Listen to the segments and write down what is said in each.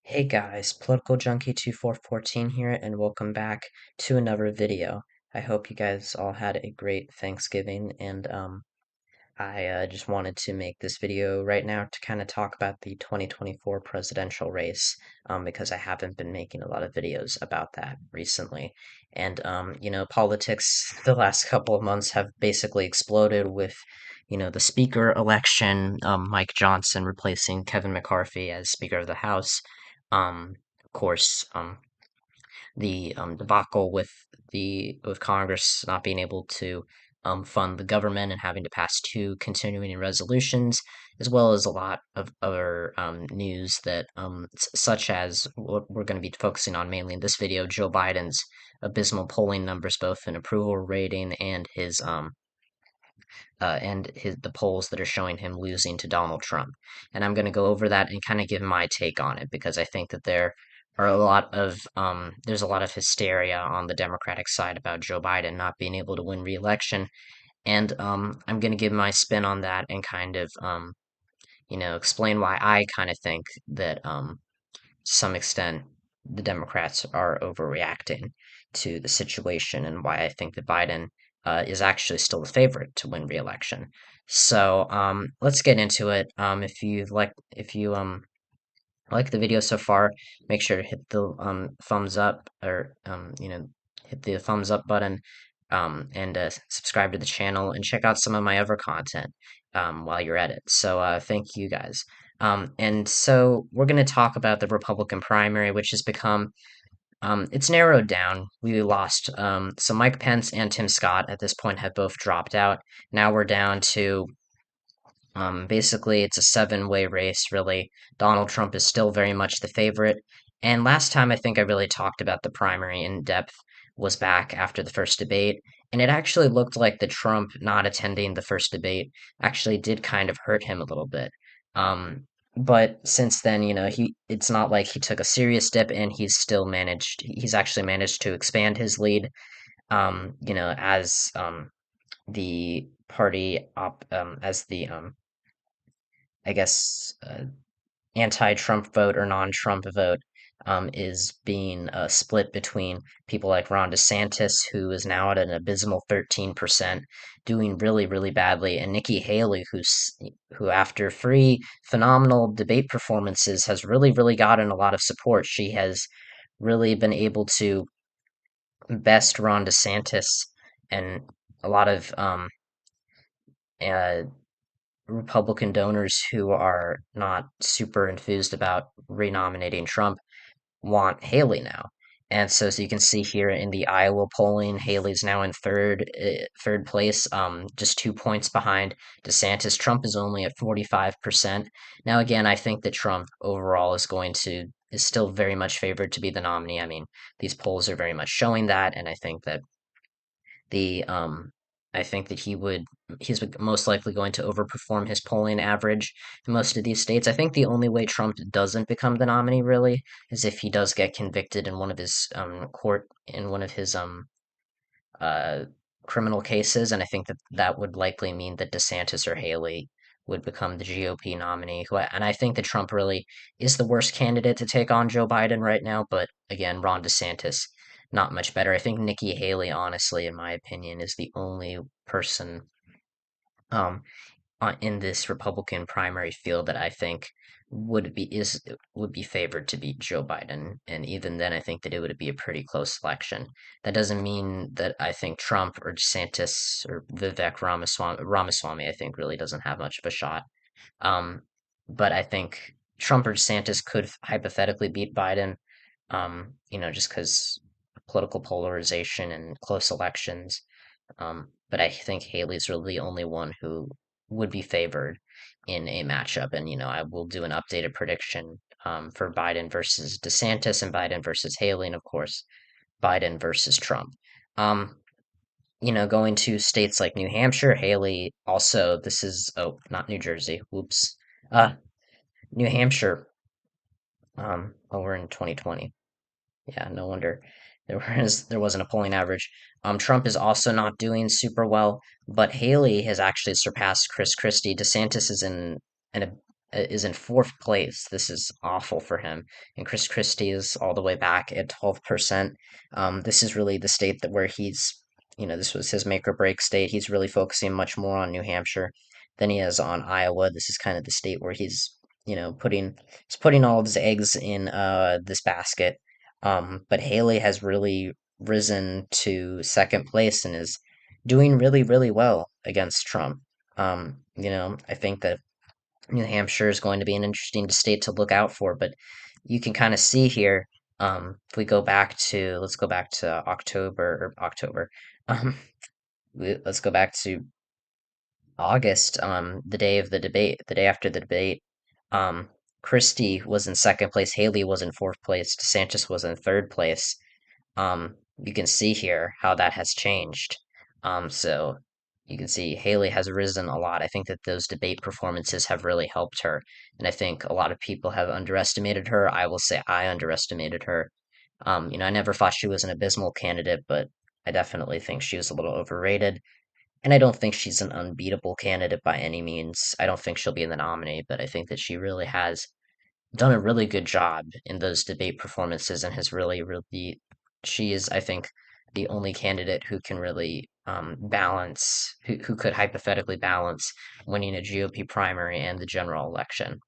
Hey guys, Political Junkie 2414 here, and welcome back to another video. I hope you guys all had a great Thanksgiving, and I just wanted to make this video right now to kind of talk about the 2024 presidential race, because I haven't been making a lot of videos about that recently. And, politics the last couple of months have basically exploded with, the speaker election, Mike Johnson replacing Kevin McCarthy as Speaker of the House. Of course, the debacle with with Congress not being able to fund the government and having to pass two continuing resolutions, as well as a lot of other news that such as what we're going to be focusing on mainly in this video, Joe Biden's abysmal polling numbers, both in approval rating and the polls that are showing him losing to Donald Trump. And I'm going to go over that and kind of give my take on it because I think that there's a lot of hysteria on the Democratic side about Joe Biden not being able to win re-election, and I'm going to give my spin on that and kind of explain why I kind of think that to some extent the Democrats are overreacting to the situation and why I think that Biden is actually still the favorite to win re-election. So let's get into it. If you like the video so far, make sure to hit the thumbs up or hit the thumbs up button, and subscribe to the channel and check out some of my other content while you're at it. So thank you guys. And so we're going to talk about the Republican primary, which has become it's narrowed down. We lost so Mike Pence and Tim Scott at this point have both dropped out. Now we're down to basically, it's a seven-way race, really. Donald Trump is still very much the favorite. And last time I think I really talked about the primary in depth was back after the first debate. And it actually looked like the Trump not attending the first debate actually did kind of hurt him a little bit. But since then, it's not like he took a serious dip and he's actually managed to expand his lead, as the as the I guess, anti-Trump vote or non-Trump vote is being split between people like Ron DeSantis, who is now at an abysmal 13%, doing really, really badly, and Nikki Haley, who after three phenomenal debate performances has really, really gotten a lot of support. She has really been able to best Ron DeSantis and a lot of uh, Republican donors who are not super enthused about renominating Trump want Haley now. And so you can see here in the Iowa polling, Haley's now in third place, just 2 points behind DeSantis. Trump is only at 45%. Now, again, I think that Trump overall is still very much favored to be the nominee. I mean, these polls are very much showing that, and the I think that he's most likely going to overperform his polling average in most of these states. I think the only way Trump doesn't become the nominee really is if he does get convicted in one of his uh criminal cases, and I think that that would likely mean that DeSantis or Haley would become the GOP nominee. And I think that Trump really is the worst candidate to take on Joe Biden right now, but again, Ron DeSantis not much better. I think Nikki Haley, honestly, in my opinion, is the only person um, in this Republican primary field that I think would be favored to beat Joe Biden, and even then, I think that it would be a pretty close election. That doesn't mean that I think Trump or DeSantis or Vivek Ramaswamy, I think, really doesn't have much of a shot. Um, but I think Trump or DeSantis could hypothetically beat Biden, just because political polarization and close elections. But I think Haley's really the only one who would be favored in a matchup. And, I will do an updated prediction for Biden versus DeSantis and Biden versus Haley, and of course, Biden versus Trump. Um, going to states like New Hampshire, Haley also, oh, not New Jersey, whoops. New Hampshire, we're in 2020. Yeah, no wonder there wasn't a polling average. Trump is also not doing super well, but Haley has actually surpassed Chris Christie. DeSantis is in is in fourth place. This is awful for him. And Chris Christie is all the way back at 12%. This is really the state that where this was his make or break state. He's really focusing much more on New Hampshire than he is on Iowa. This is kind of the state where he's putting all of his eggs in this basket. But Haley has really risen to second place and is doing really, really well against Trump. I think that New Hampshire is going to be an interesting state to look out for, but you can kind of see here. If we go back to, let's go back to October. Um, let's go back to August. The day of the debate, the day after the debate. Um, Christie was in second place. Haley was in fourth place. DeSantis was in third place. You can see here how that has changed. So you can see Haley has risen a lot. I think that those debate performances have really helped her, and I think a lot of people have underestimated her. I will say I underestimated her. I never thought she was an abysmal candidate, but I definitely think she was a little overrated. And I don't think she's an unbeatable candidate by any means. I don't think she'll be in the nominee, but I think that she really has done a really good job in those debate performances and has really, really, she is, I think, the only candidate who can really who could hypothetically balance winning a GOP primary and the general election.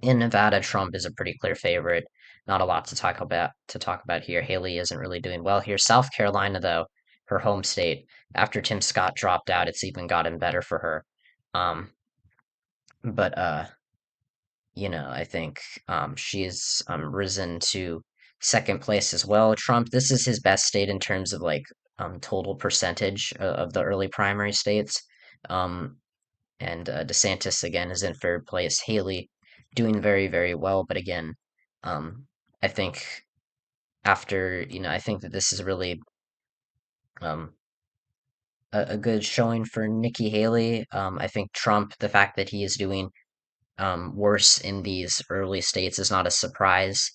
In Nevada, Trump is a pretty clear favorite. Not a lot to talk about here. Haley isn't really doing well here. South Carolina, though, her home state, after Tim Scott dropped out, it's even gotten better for her. Um, but I think she's risen to second place as well. Trump, this is his best state in terms of like total percentage of the early primary states. Um, and DeSantis again is in third place. Haley doing very, very well, but again, um, I think I think that this is really um, a good showing for Nikki Haley. I think Trump, the fact that he is doing worse in these early states is not a surprise,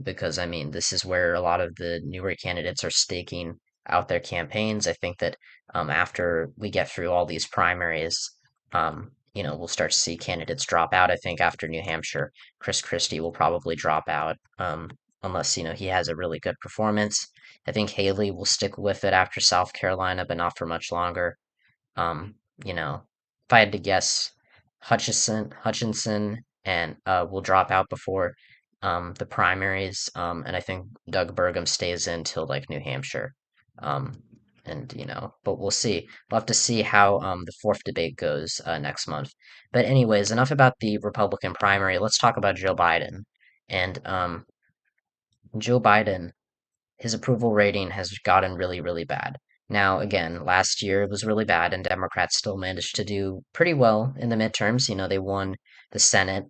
because I mean, this is where a lot of the newer candidates are staking out their campaigns. I think that after we get through all these primaries, we'll start to see candidates drop out. I think after New Hampshire, Chris Christie will probably drop out, unless, he has a really good performance. I think Haley will stick with it after South Carolina, but not for much longer. Um, if I had to guess, Hutchinson, and will drop out before the primaries, and I think Doug Burgum stays in till like New Hampshire. Um, but we'll see. We'll have to see how the fourth debate goes next month. But anyways, enough about the Republican primary. Let's talk about Joe Biden. And Joe Biden, his approval rating has gotten really, really bad. Now, again, last year it was really bad, and Democrats still managed to do pretty well in the midterms. They won the Senate,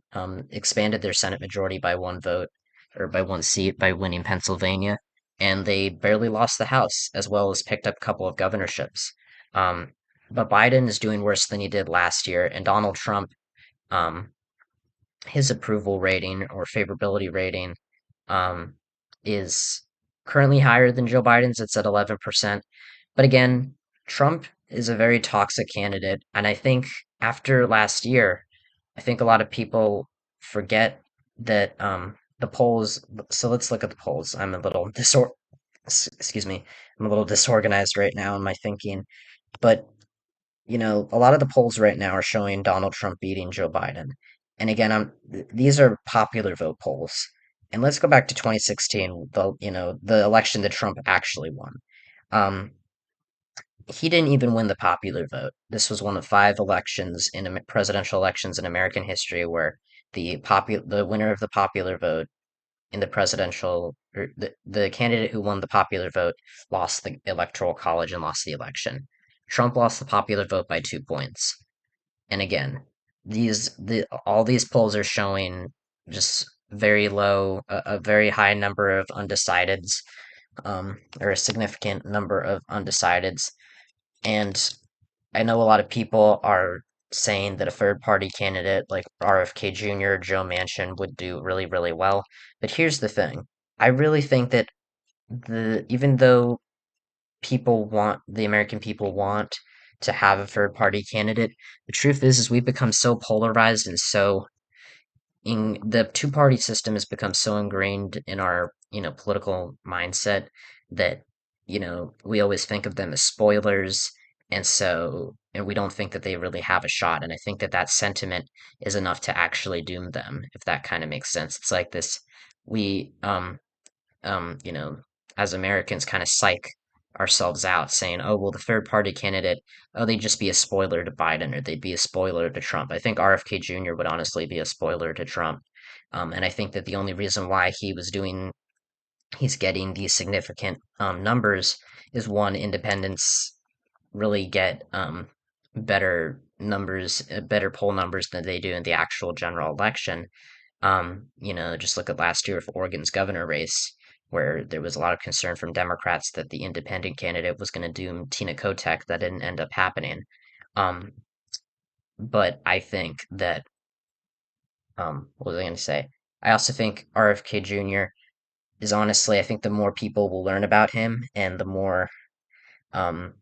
expanded their Senate majority by one vote, or by one seat, by winning Pennsylvania, and they barely lost the House, as well as picked up a couple of governorships. Um, but Biden is doing worse than he did last year, and Donald Trump, um, his approval rating or favorability rating um, is currently higher than Joe Biden's. It's at 11%. But again, Trump is a very toxic candidate. And I think after last year, I think a lot of people forget that the polls. So let's look at the polls. Excuse me. I'm a little disorganized right now in my thinking. But a lot of the polls right now are showing Donald Trump beating Joe Biden. And again, these are popular vote polls. And let's go back to 2016, the election that Trump actually won. Um, he didn't even win the popular vote. This was one of five elections in presidential elections in American history where the winner of the popular vote in the presidential or the candidate who won the popular vote lost the electoral college and lost the election. Trump lost the popular vote by 2 points. And again, all these polls are showing just very low, a very high number of undecideds, or a significant number of undecideds. And I know a lot of people are saying that a third party candidate like RFK Jr., Joe Manchin would do really, really well. But here's the thing. I really think that even though the American people want to have a third party candidate. The truth is we've become so polarized and so in the two party system has become so ingrained in our political mindset that we always think of them as spoilers, and we don't think that they really have a shot. And I think that that sentiment is enough to actually doom them, if that kind of makes sense. It's like this, we you know, as Americans, kind of psych ourselves out, saying, "Oh, well, the third party candidate, oh, they'd just be a spoiler to Biden, or they'd be a spoiler to Trump." I think RFK Jr. would honestly be a spoiler to Trump, and I think that the only reason why he's getting these significant numbers is one, independents really get better numbers, better poll numbers than they do in the actual general election. Just look at last year with Oregon's governor race, where there was a lot of concern from Democrats that the independent candidate was going to doom Tina Kotek. That didn't end up happening. Um, but I think that, what was I going to say? I also think RFK Jr. is honestly, I think the more people will learn about him and um,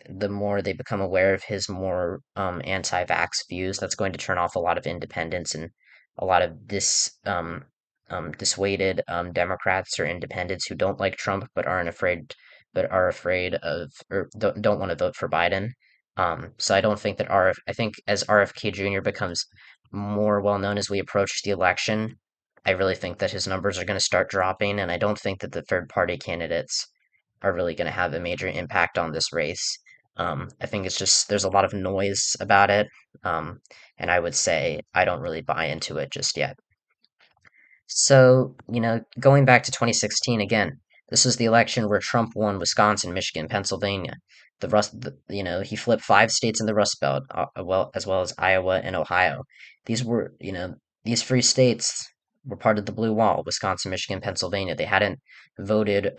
the more they become aware of his more anti-vax views, that's going to turn off a lot of independents and a lot of dissuaded Democrats or independents who don't like Trump but are afraid of or don't want to vote for Biden. So I don't think that I think as RFK Jr. becomes more well known as we approach the election, I really think that his numbers are going to start dropping, and I don't think that the third party candidates are really going to have a major impact on this race. I think it's just there's a lot of noise about it, um, and I would say I don't really buy into it just yet. So, going back to 2016 again, this was the election where Trump won Wisconsin, Michigan, Pennsylvania. He flipped five states in the Rust Belt, well as Iowa and Ohio. These were, these three states were part of the Blue Wall, Wisconsin, Michigan, Pennsylvania. They hadn't voted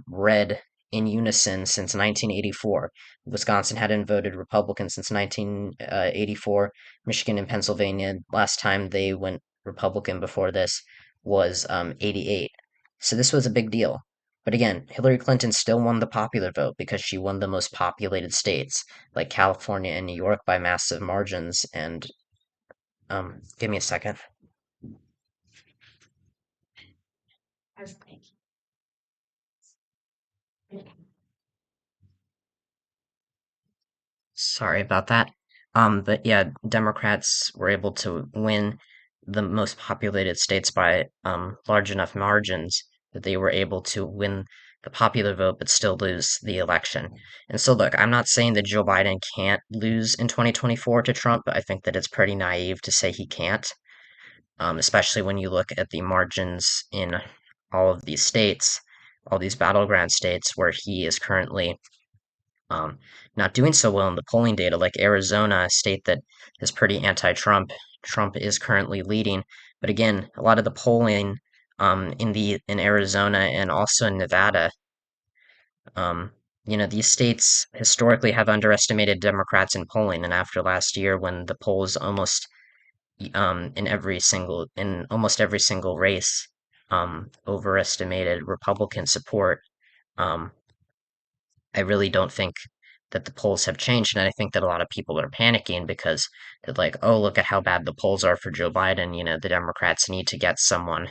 red in unison since 1984. Wisconsin hadn't voted Republican since 1984. Michigan and Pennsylvania, last time they went Republican before this was 88. So this was a big deal. But again, Hillary Clinton still won the popular vote because she won the most populated states, like California and New York, by massive margins. And give me a second. Sorry about that. But yeah, Democrats were able to win the most populated states by large enough margins that they were able to win the popular vote but still lose the election. And so, look, I'm not saying that Joe Biden can't lose in 2024 to Trump, but I think that it's pretty naive to say he can't, especially when you look at the margins in all of these states, all these battleground states where he is currently um, not doing so well in the polling data, like Arizona, a state that is pretty anti-Trump. Trump is currently leading, but again, a lot of the polling in Arizona and also in Nevada, um, these states historically have underestimated Democrats in polling, and after last year, when the polls in almost every single race overestimated Republican support. Um, I really don't think that the polls have changed, and I think that a lot of people are panicking because they're like, "Oh, look at how bad the polls are for Joe Biden. The Democrats need to get someone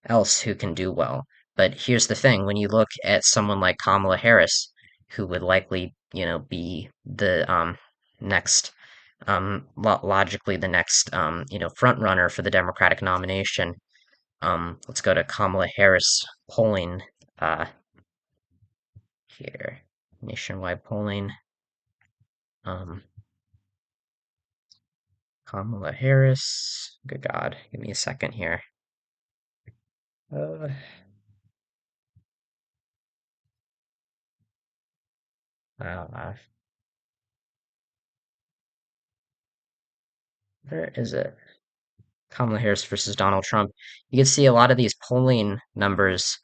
else who can do well." But here's the thing: when you look at someone like Kamala Harris, who would likely, be the next, logically the next, front runner for the Democratic nomination. Let's go to Kamala Harris polling. Here, nationwide polling. Um, Kamala Harris. Good God, give me a second here. Uh, uh, where is it? Kamala Harris versus Donald Trump. You can see a lot of these polling numbers.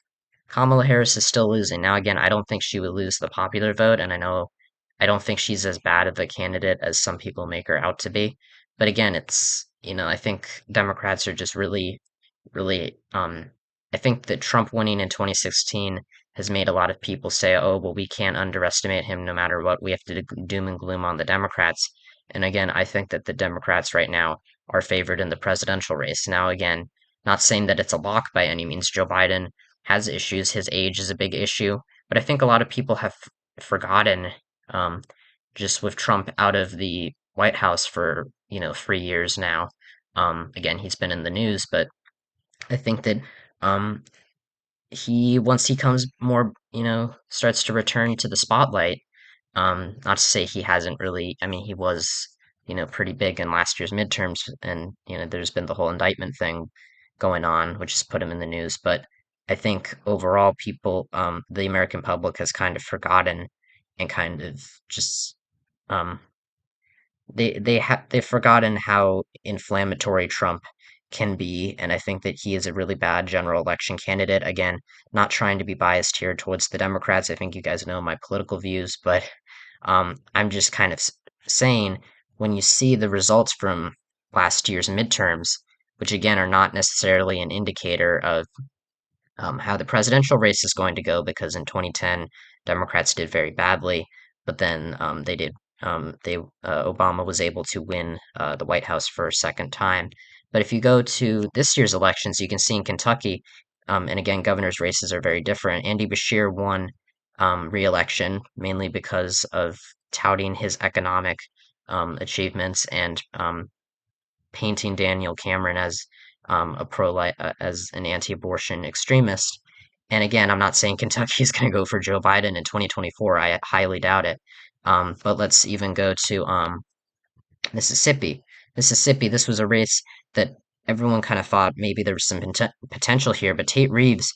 Kamala Harris is still losing. Now, again, I don't think she would lose the popular vote, and I don't think she's as bad of a candidate as some people make her out to be. But again, I think Democrats are just really, really, I think that Trump winning in 2016 has made a lot of people say, oh, well, we can't underestimate him no matter what. We have to doom and gloom on the Democrats. And again, I think that the Democrats right now are favored in the presidential race. Now, again, not saying that it's a lock by any means. Joe Biden has issues. His age is a big issue. But I think a lot of people have forgotten, um, just with Trump out of the White House for, 3 years now. Again, he's been in the news, but I think that um, he once he comes more, starts to return to the spotlight. Not to say he hasn't really. I mean, he was, pretty big in last year's midterms, and there's been the whole indictment thing going on, which has put him in the news. But I think overall, the American public has kind of forgotten and kind of just um, they've forgotten how inflammatory Trump can be, and I think that he is a really bad general election candidate. Again, not trying to be biased here towards the Democrats. I think you guys know my political views, but I'm just kind of saying when you see the results from last year's midterms, which again are not necessarily an indicator of how the presidential race is going to go because in 2010 Democrats did very badly, but then Obama was able to win the White House for a second time. But if you go to this year's elections, you can see in Kentucky, and again, governor's races are very different. Andy Bashir won re-election mainly because of touting his economic achievements and painting Daniel Cameron as as an anti-abortion extremist. And again, I'm not saying Kentucky is going to go for Joe Biden in 2024. I highly doubt it. But let's even go to Mississippi. Mississippi, this was a race that everyone kind of thought maybe there was some potential here, but Tate Reeves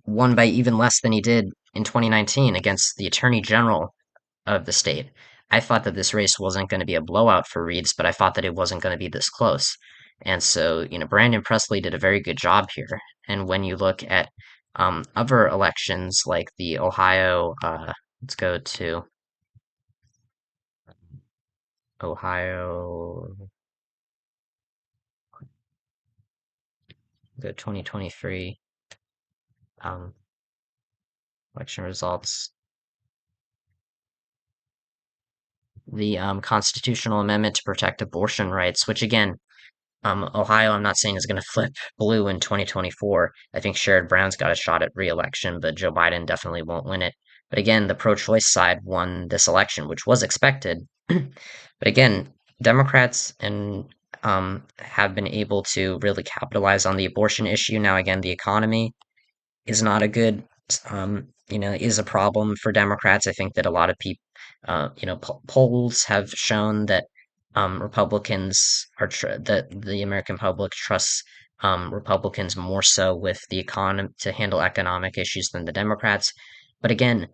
won by even less than he did in 2019 against the Attorney General of the state. I thought that this race wasn't going to be a blowout for Reeves, but I thought that it wasn't going to be this close. And so, Brandon Presley did a very good job here. And when you look at other elections like the Ohio, let's go to Ohio, the 2023 um, election results, the constitutional amendment to protect abortion rights, which again, Ohio, I'm not saying is going to flip blue in 2024. I think Sherrod Brown's got a shot at re-election, but Joe Biden definitely won't win it. But again, the pro-choice side won this election, which was expected. But again, Democrats and have been able to really capitalize on the abortion issue. Now, again, the economy is not a good, is a problem for Democrats. I think that a lot of people, polls have shown that Republicans that the American public trusts Republicans more so with the economy to handle economic issues than the Democrats. But again,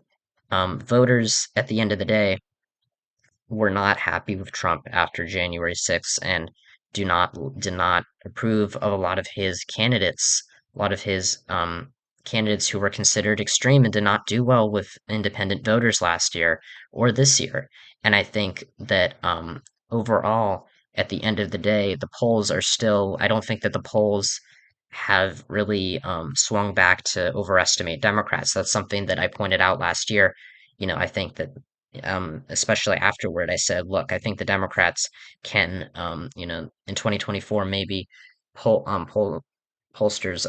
voters at the end of the day were not happy with Trump after January 6th and did not approve of a lot of his candidates, a lot of his candidates who were considered extreme and did not do well with independent voters last year or this year. And I think that overall, at the end of the day, the polls are still, I don't think that the polls have really swung back to overestimate Democrats. That's something that I pointed out last year. I think that especially afterward, I said, look, I think the Democrats can, in 2024, maybe pollsters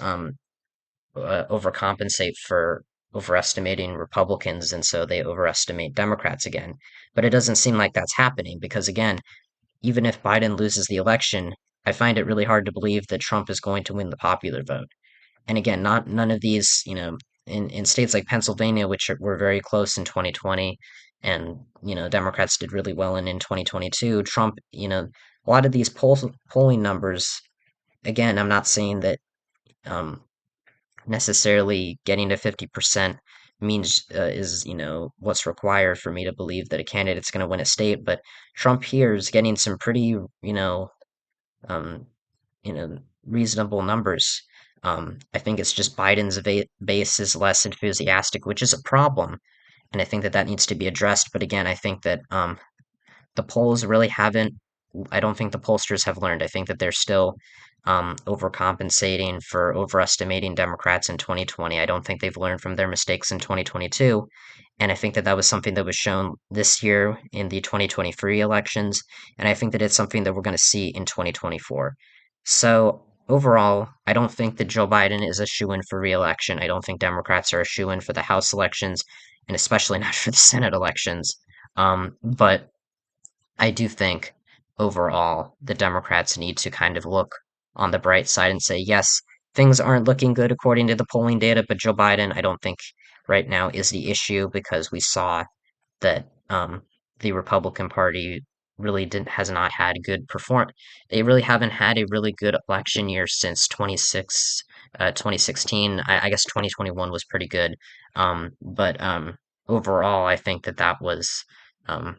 overcompensate for overestimating Republicans, and so they overestimate Democrats again. But it doesn't seem like that's happening because, again, even if Biden loses the election, I find it really hard to believe that Trump is going to win the popular vote. And again, not none of these, in states like Pennsylvania, were very close in 2020, and Democrats did really well in 2022. Trump, a lot of these polling numbers. Again, I'm not saying that um, necessarily getting to 50% means is what's required for me to believe that a candidate's going to win a state. But Trump here is getting some pretty um, reasonable numbers. I think it's just Biden's base is less enthusiastic, which is a problem, and I think that that needs to be addressed. But again, I think that the polls really haven't I don't think the pollsters have learned. I think that they're still overcompensating for overestimating Democrats in 2020. I don't think they've learned from their mistakes in 2022. And I think that that was something that was shown this year in the 2023 elections. And I think that it's something that we're going to see in 2024. So overall, I don't think that Joe Biden is a shoo-in for re-election. I don't think Democrats are a shoo-in for the House elections, and especially not for the Senate elections. But I do think overall the Democrats need to kind of look on the bright side and say, yes, things aren't looking good according to the polling data, but Joe Biden, I don't think right now is the issue because we saw that the Republican Party really didn't has not had good perform. They really haven't had a really good election year since 2016. I guess 2021 was pretty good, but overall, I think that um,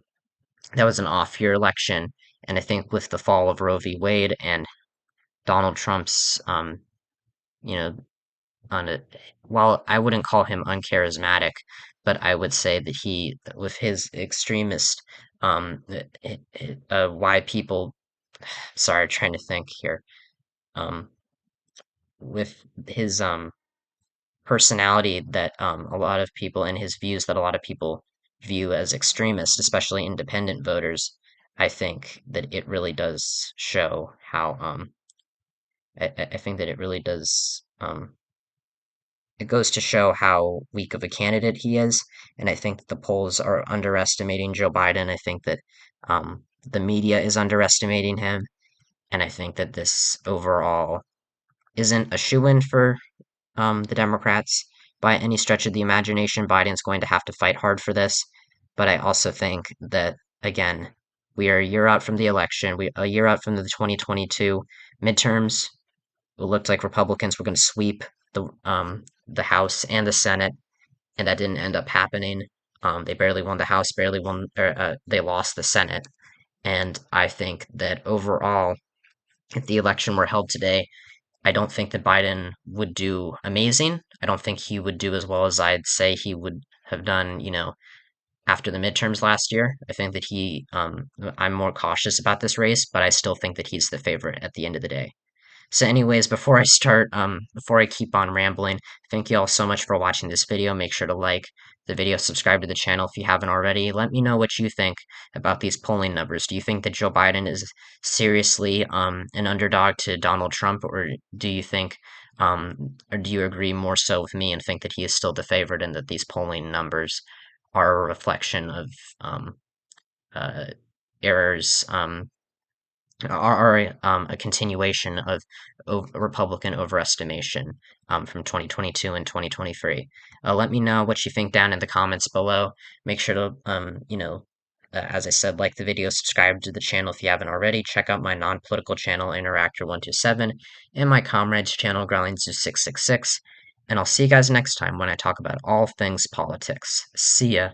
that was an off-year election, and I think with the fall of Roe v. Wade and Donald Trump's, you know, on a, while I wouldn't call him uncharismatic, but I would say that he, with his extremist, why people, sorry, trying to think here, um, with his personality that a lot of people and his views that a lot of people view as extremist, especially independent voters, I think that it really does show how I think that it really does it goes to show how weak of a candidate he is, and I think that the polls are underestimating Joe Biden. I think that the media is underestimating him, and I think that this overall isn't a shoo-in for the Democrats by any stretch of the imagination. Biden's going to have to fight hard for this, but I also think that again, we are a year out from the election. We a year out from the 2022 midterms. It looked like Republicans were going to sweep the House and the Senate, and that didn't end up happening. They barely won the House, barely won, or they lost the Senate. And I think that overall, if the election were held today, I don't think that Biden would do amazing. I don't think he would do as well as I'd say he would have done, after the midterms last year. I think that I'm more cautious about this race, but I still think that he's the favorite at the end of the day. So anyways, before I keep on rambling, thank you all so much for watching this video. Make sure to like the video, subscribe to the channel if you haven't already. Let me know what you think about these polling numbers. Do you think that Joe Biden is seriously an underdog to Donald Trump, or do you think, or do you agree more so with me and think that he is still the favorite and that these polling numbers are a reflection of uh, errors, are a continuation of Republican overestimation from 2022 and 2023. Let me know what you think down in the comments below. Make sure to, as I said, like the video, subscribe to the channel if you haven't already. Check out my non-political channel, Interactor127, and my comrades channel, Growlingzoo666. And I'll see you guys next time when I talk about all things politics. See ya.